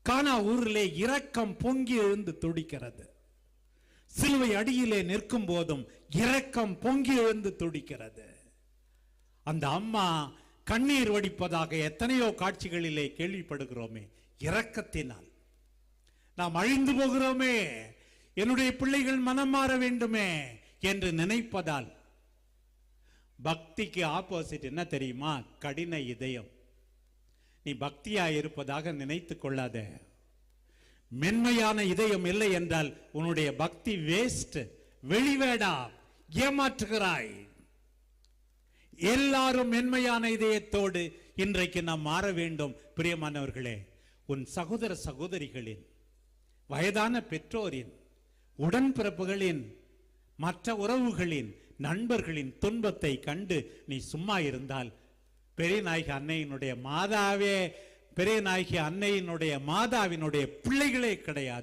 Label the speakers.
Speaker 1: கானா ஊரிலே இரக்கம் பொங்கி எழுந்து துடிக்கிறது. சிலுவை அடியிலே நிற்கும் போதும் இரக்கம் பொங்கி எழுந்து துடிக்கிறது. அந்த அம்மா கண்ணீர் வடிப்பதாக எத்தனையோ காட்சிகளிலே கேள்விப்படுகிறோமே. இரக்கத்தினால் நாம் அழிந்து போகிறோமே, என்னுடைய பிள்ளைகள் மனம் மாற வேண்டுமே என்று நினைப்பதால். பக்திக்கு ஆப்போசிட் என்ன தெரியுமா? கடின இதயம். நீ பக்தியா இருப்பதாக நினைத்து கொள்ளாத. மென்மையான இதயம் இல்லை என்றால் உன்னுடைய பக்தி வேஸ்ட், வெளிவேடா, ஏமாற்றுகிறாய். எல்லாரும் மென்மையான இதயத்தோடு இன்றைக்கு நாம் மாற வேண்டும். பிரியமானவர்களே, உன் சகோதர சகோதரிகளின், வயதான பெற்றோரின், உடன்பிறப்புகளின், மற்ற உறவுகளின், நண்பர்களின் துன்பத்தை கண்டு நீ சும்மா இருந்தால், பெரியநாயகி அன்னையினுடைய மாதாவே, பெரியநாயகி அன்னையினுடைய மாதாவினுடைய பிள்ளைகளே கிடையாது.